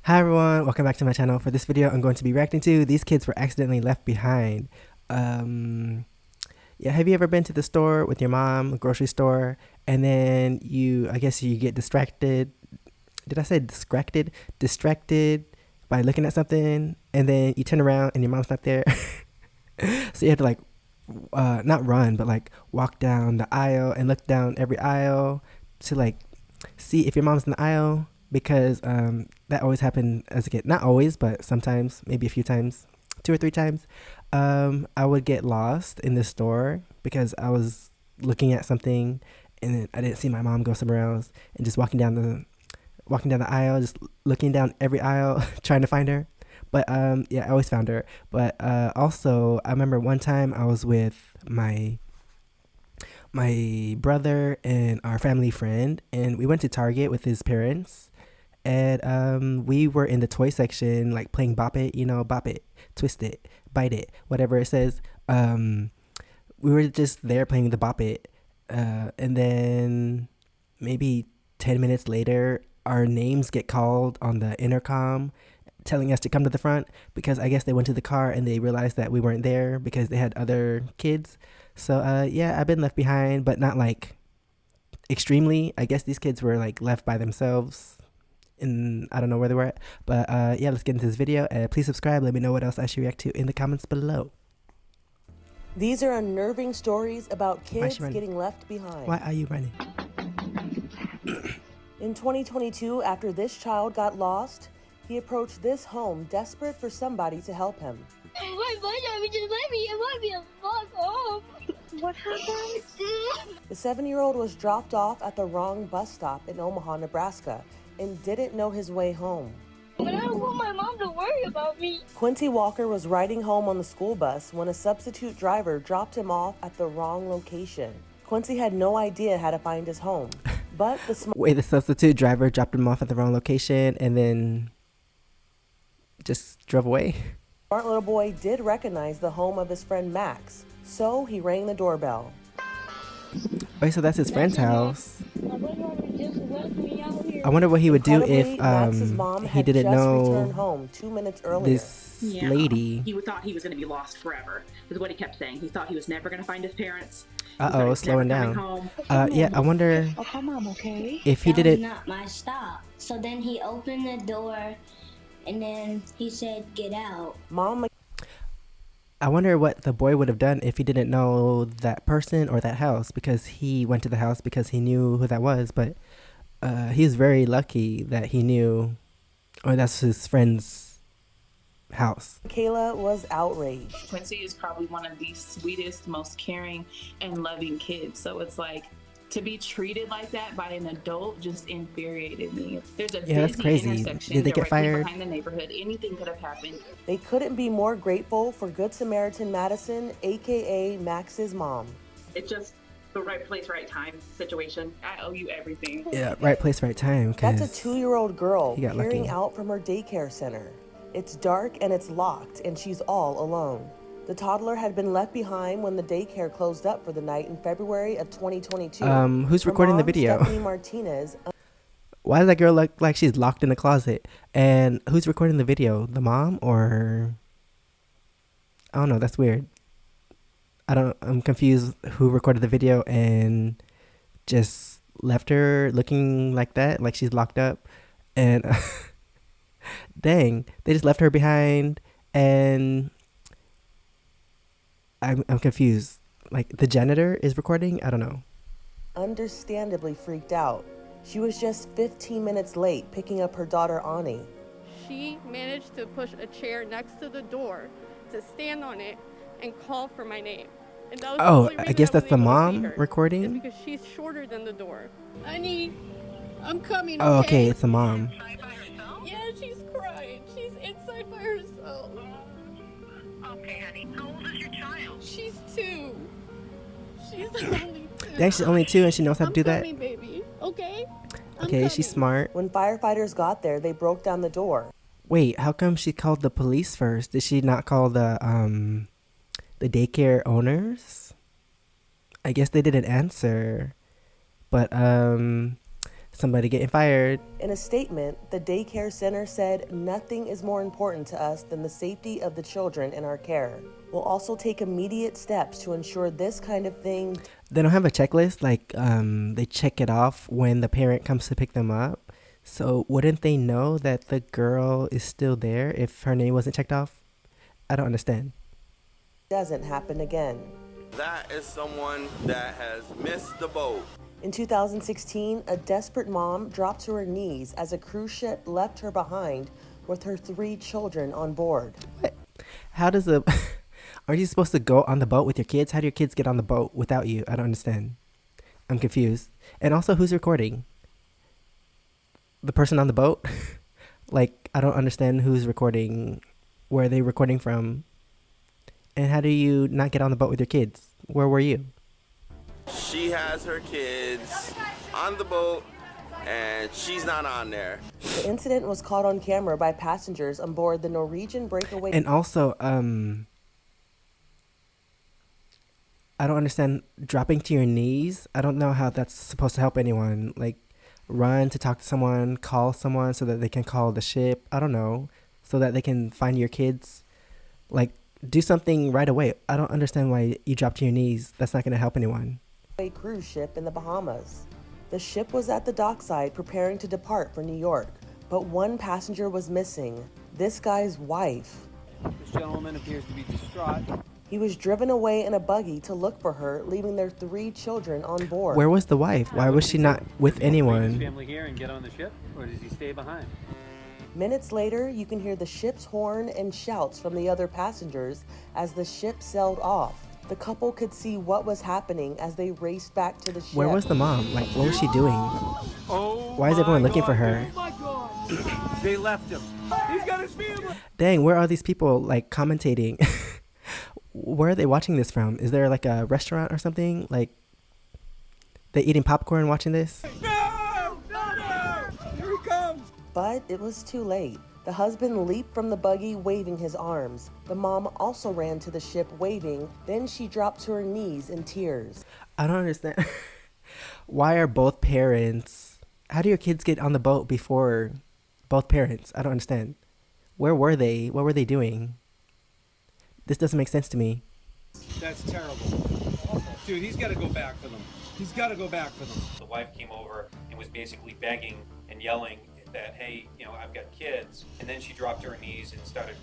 Hi everyone, welcome back to my channel. For this video, I'm going to be reacting to These Kids Were Accidentally Left Behind. Um, yeah, have you ever been to the store with your mom, a grocery store, and then I guess you get distracted? Did I say distracted? Distracted by looking at something, and then you turn around and your mom's not there. So you have to not run, but like walk down the aisle and look down every aisle to see if your mom's in the aisle, because that always happened as a kid. Not always, but sometimes, maybe a few times, 2 or 3 times. I would get lost in the store because I was looking at something and then I didn't see my mom go somewhere else, and just walking down the aisle, just looking down every aisle trying to find her. But yeah, I always found her. But also, I remember one time I was with my brother and our family friend, and we went to Target with his parents, and we were in the toy section, like playing Bop It, Bop It, Twist It, Bite It, whatever it says. We were just there playing the Bop It, and then maybe 10 minutes later, our names get called on the intercom, telling us to come to the front, because I guess they went to the car and they realized that we weren't there because they had other kids. So yeah, I've been left behind, but not like extremely. I guess these kids were like left by themselves, and I don't know where they were at. But yeah, let's get into this video. Please subscribe. Let me know what else I should react to in the comments below. These are unnerving stories about Why is kids she running? getting left behind. Why are you running? In 2022, after this child got lost, he approached this home desperate for somebody to help him. My mother just let me walk home. What happened? The 7-year-old was dropped off at the wrong bus stop in Omaha, Nebraska, and didn't know his way home. But I don't want my mom to worry about me. Quincy Walker was riding home on the school bus when a substitute driver dropped him off at the wrong location. Quincy had no idea how to find his home, but the substitute driver dropped him off at the wrong location and then just drove away. Smart little boy did recognize the home of his friend Max, so he rang the doorbell. Wait, so that's his friend's house. My brother just left me out here. I wonder what he would do if Incredibly, Max's mom he had didn't just know returned home 2 minutes earlier. this lady. He thought he was going to be lost forever, is what he kept saying. He thought he was never going to find his parents. Uh-oh, slowing down. Yeah, I wonder Okay. if he That didn't. was not my stop. So then he opened the door and then he said, "Get out." Mom I wonder what the boy would have done if he didn't know that person or that house, because he went to the house because he knew who that was. But he's very lucky that he knew, or that's his friend's house. Kayla was outraged. Quincy is probably one of the sweetest, most caring and loving kids. So it's like, to be treated like that by an adult just infuriated me. There's a Yeah, that's busy crazy. intersection Did they get directly fired? behind the neighborhood. Anything could have happened. They couldn't be more grateful for Good Samaritan Madison, aka Max's mom. It's just the right place, right time situation. I owe you everything. Yeah, right place, right time. That's a 2-year-old girl he got peering lucky. out from her daycare center. It's dark and it's locked, and she's all alone. The toddler had been left behind when the daycare closed up for the night in February of 2022. Who's Her recording the mom, video? Stephanie Martinez. Why does that girl look like she's locked in a closet? And who's recording the video? The mom, or I don't know. That's weird. I'm confused who recorded the video and just left her looking like that, like she's locked up. And dang, they just left her behind, and I'm confused. Like, the janitor is recording? I don't know. Understandably freaked out. She was just 15 minutes late picking up her daughter Ani. She managed to push a chair next to the door to stand on it and call for my name. And that was the only I reason guess that's was the able to see mom her, recording? is because she's shorter than the door. Honey, I'm coming. Oh, okay, it's the mom. Yeah, she's crying. She's inside by herself. Okay, honey. How old is your child? She's 2. She's only 2. Dang, she's only 2 and she knows how to do that? I'm coming, baby. Okay? I'm Okay, she's coming. smart. When firefighters got there, they broke down the door. Wait, how come she called the police first? Did she not call the daycare owners? I guess they didn't answer. But somebody getting fired. In a statement, the daycare center said, "Nothing is more important to us than the safety of the children in our care. We'll also take immediate steps to ensure this kind of thing." They don't have a checklist, like they check it off when the parent comes to pick them up. So wouldn't they know that the girl is still there if her name wasn't checked off? I don't understand. Doesn't happen again. That is someone that has missed the boat. In 2016, a desperate mom dropped to her knees as a cruise ship left her behind with her 3 children on board. What? How does a... Aren't you supposed to go on the boat with your kids? How do your kids get on the boat without you? I don't understand. I'm confused. And also, who's recording? The person on the boat? Like, I don't understand who's recording. Where are they recording from? And how do you not get on the boat with your kids? Where were you? She has her kids on the boat and she's not on there. The incident was caught on camera by passengers on board the Norwegian breakaway. And also, I don't understand dropping to your knees. I don't know how that's supposed to help anyone. Like, run to talk to someone, call someone so that they can call the ship. I don't know. So that they can find your kids. Like, do something right away. I don't understand why you drop to your knees. That's not going to help anyone. A cruise ship in the Bahamas. The ship was at the dockside preparing to depart for New York, but one passenger was missing. This guy's wife. This gentleman appears to be distraught. He was driven away in a buggy to look for her, leaving their 3 children on board. Where was the wife? Why was she not with anyone? Family here and get on the ship, or does he stay behind? Minutes later, you can hear the ship's horn and shouts from the other passengers as the ship sailed off. The couple could see what was happening as they raced back to the ship. Where was the mom? Like, what was she doing? Oh, why is everyone looking for her? Oh my God. They left him. He's got his family. Dang, where are these people, like, commentating? Where are they watching this from? Is there, like, a restaurant or something? Like, they eating popcorn watching this? No! No! Here he comes! But it was too late. The husband leaped from the buggy, waving his arms. The mom also ran to the ship, waving. Then she dropped to her knees in tears. I don't understand. Why are both parents... How do your kids get on the boat before both parents? I don't understand. Where were they? What were they doing? This doesn't make sense to me. That's terrible. Dude, he's got to go back for them. He's got to go back for them. The wife came over and was basically begging and yelling that, hey, I've got kids. And then she dropped to her knees and started,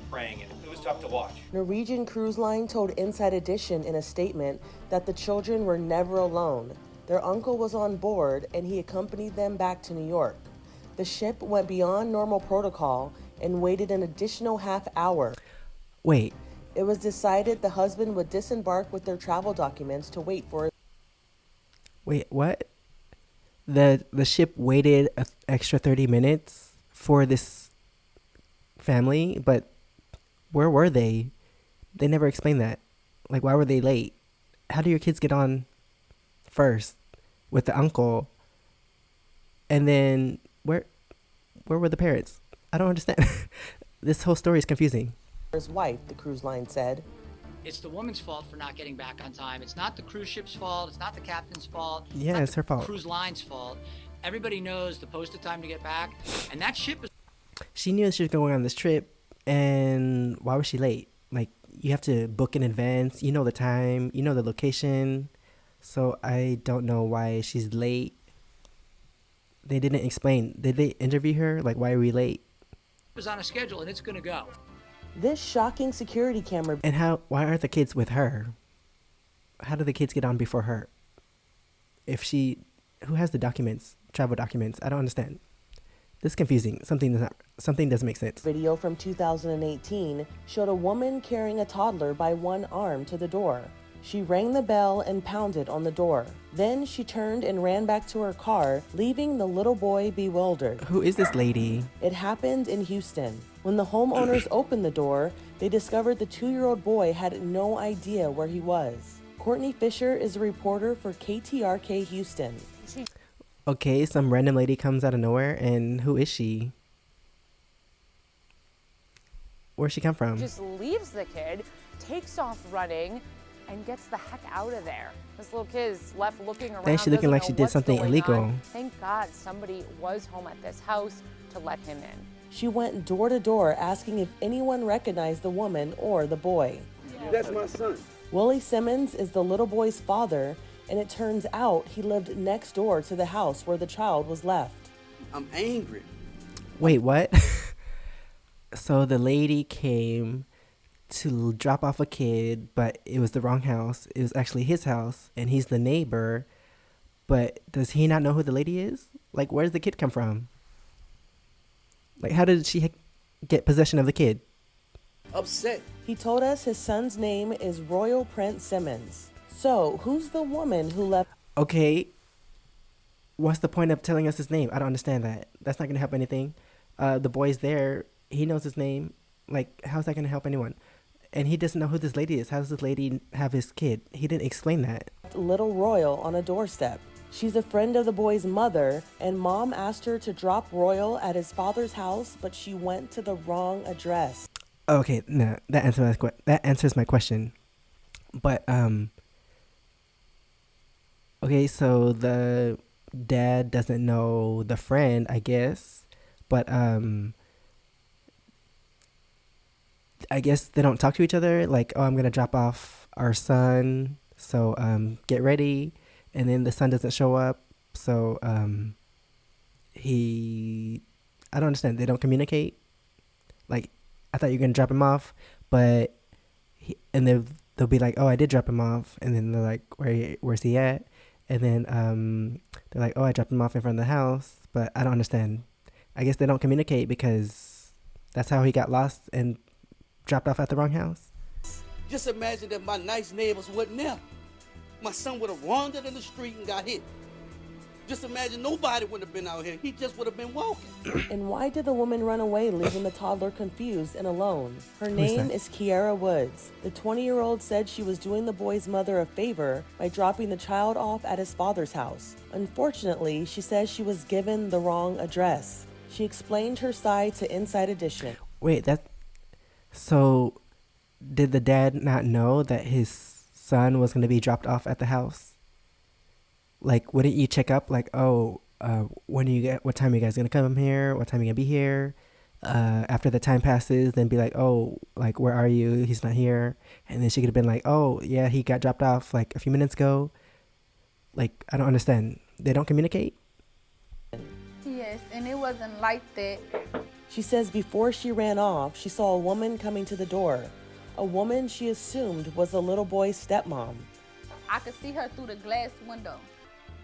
praying. And it was tough to watch. Norwegian Cruise Line told Inside Edition in a statement that the children were never alone. Their uncle was on board and he accompanied them back to New York. The ship went beyond normal protocol and waited an additional half hour. Wait. It was decided the husband would disembark with their travel documents to wait for it. Wait, what? The ship waited an extra 30 minutes for this family, but where were they? They never explained that. Like, why were they late? How do your kids get on first with the uncle? And then where were the parents? I don't understand. This whole story is confusing. His wife, the cruise line said. It's the woman's fault for not getting back on time. It's not the cruise ship's fault. It's not the captain's fault. Yeah, it's her fault. Cruise line's fault. Everybody knows the posted time to get back, and that ship is... She knew she was going on this trip, and why was she late? Like, you have to book in advance. You know the time. You know the location. So I don't know why she's late. They didn't explain. Did they interview her? Like, why are we late? It was on a schedule, and it's going to go. This shocking security camera... And why aren't the kids with her? How do the kids get on before her? Who has the documents, travel documents? I don't understand. This is confusing. Something doesn't make sense. Video from 2018 showed a woman carrying a toddler by one arm to the door. She rang the bell and pounded on the door. Then she turned and ran back to her car, leaving the little boy bewildered. Who is this lady? It happened in Houston. When the homeowners opened the door, they discovered the 2-year-old boy had no idea where he was. Courtney Fisher is a reporter for KTRK Houston. Okay, some random lady comes out of nowhere, and who is she? Where'd she come from? Just leaves the kid, takes off running, and gets the heck out of there. This little kid is left looking around. Then she looking like she did something illegal. On. Thank God somebody was home at this house to let him in. She went door to door asking if anyone recognized the woman or the boy. That's my son. Willie Simmons is the little boy's father, and it turns out he lived next door to the house where the child was left. I'm angry. Wait, what? So the lady came to drop off a kid, but it was the wrong house. It was actually his house, and he's the neighbor. But does he not know who the lady is? Like, where does the kid come from? Like, how did she get possession of the kid? Upset. He told us his son's name is Royal Prince Simmons. So, who's the woman who left? Okay. What's the point of telling us his name? I don't understand that. That's not going to help anything. The boy's there. He knows his name. Like, how's that going to help anyone? And he doesn't know who this lady is. How does this lady have his kid? He didn't explain that. Little Royal on a doorstep. She's a friend of the boy's mother, and mom asked her to drop Royal at his father's house, but she went to the wrong address. Okay, no, that answers my question. But okay, so the dad doesn't know the friend, I guess, but I guess they don't talk to each other. Like, oh, I'm gonna drop off our son, so get ready, and then the son doesn't show up, so I don't understand. They don't communicate. Like, I thought you were gonna drop him off, but they'll be like, oh, I did drop him off, and then they're like, where's he at? And then they're like, oh, I dropped him off in front of the house, but I don't understand. I guess they don't communicate because that's how he got lost and dropped off at the wrong house. Just imagine that my nice neighbors wasn't there. My son would have wandered in the street and got hit. Just imagine nobody would have been out here. He just would have been walking. And why did the woman run away, leaving the toddler confused and alone? Her name is Kiara Woods. The 20-year-old said she was doing the boy's mother a favor by dropping the child off at his father's house. Unfortunately, she says she was given the wrong address. She explained her side to Inside Edition. Wait, so did the dad not know that his son was going to be dropped off at the house? Like, wouldn't you check up? Like, oh, what time are you guys going to come here? What time are you going to be here? After the time passes, then be like, oh, like, where are you? He's not here. And then she could have been like, oh, yeah, he got dropped off like a few minutes ago. Like, I don't understand. They don't communicate? Yes, and it wasn't like that. She says before she ran off, she saw a woman coming to the door. A woman she assumed was the little boy's stepmom. I could see her through the glass window.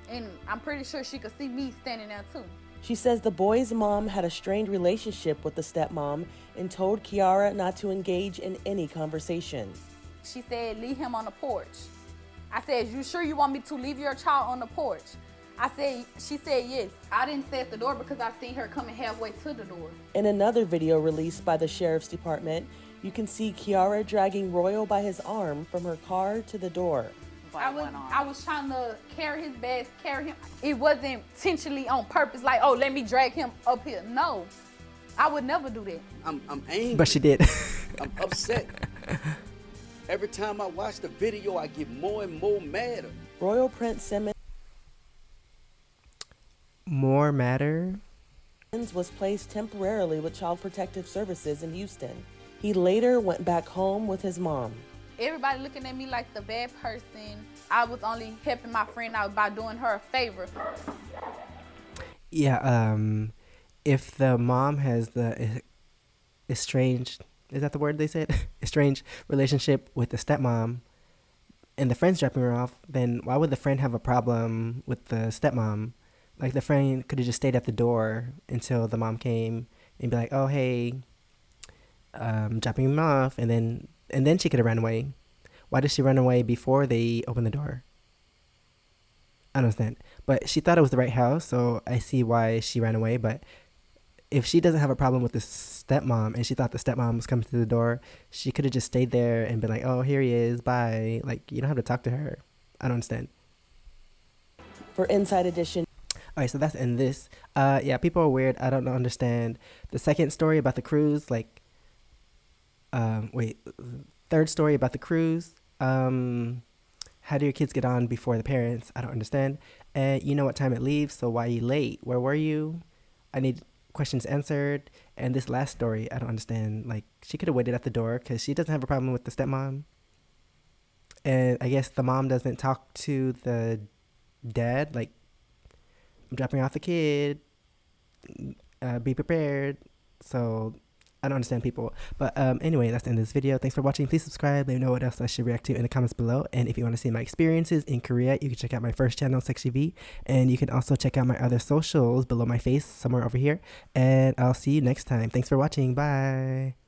And I'm pretty sure she could see me standing there too. She says the boy's mom had a strained relationship with the stepmom and told Kiara not to engage in any conversation. She said, leave him on the porch. I said, you sure you want me to leave your child on the porch? She said yes. I didn't stay at the door because I seen her coming halfway to the door. In another video released by the sheriff's department, you can see Kiara dragging Royal by his arm from her car to the door. I was trying to carry his bags, carry him. It wasn't intentionally on purpose, like, oh, let me drag him up here. No, I would never do that. I'm angry. But she did. I'm upset. Every time I watch the video, I get more and more madder. Royal Prince Simmons More matter? was placed temporarily with Child Protective Services in Houston. He later went back home with his mom. Everybody looking at me like the bad person. I was only helping my friend out by doing her a favor. Yeah, if the mom has the estranged, is that the word they said? Estranged relationship with the stepmom and the friend's dropping her off, then why would the friend have a problem with the stepmom? Like, the friend could have just stayed at the door until the mom came and be like, oh, hey, dropping him off, and then she could have ran away. Why did she run away before they opened the door? I don't understand. But she thought it was the right house, so I see why she ran away. But if she doesn't have a problem with the stepmom and she thought the stepmom was coming to the door, she could have just stayed there and been like, oh, here he is, bye. Like, you don't have to talk to her. I don't understand. For Inside Edition. All right, so that's in this. Yeah, people are weird. I don't understand. The second story about the cruise, like, third story about the cruise, How do your kids get on before the parents? I don't understand. And you know what time it leaves, so why are you late? Where were you? I need questions answered. And this last story, I don't understand. Like, she could have waited at the door because she doesn't have a problem with the stepmom. And I guess the mom doesn't talk to the dad. Like, I'm dropping off the kid. Be prepared. So I don't understand people. But anyway, that's the end of this video. Thanks for watching. Please subscribe. Let me know what else I should react to in the comments below. And if you want to see my experiences in Korea, you can check out my first channel, SEKSHI. And you can also check out my other socials below my face, somewhere over here. And I'll see you next time. Thanks for watching. Bye.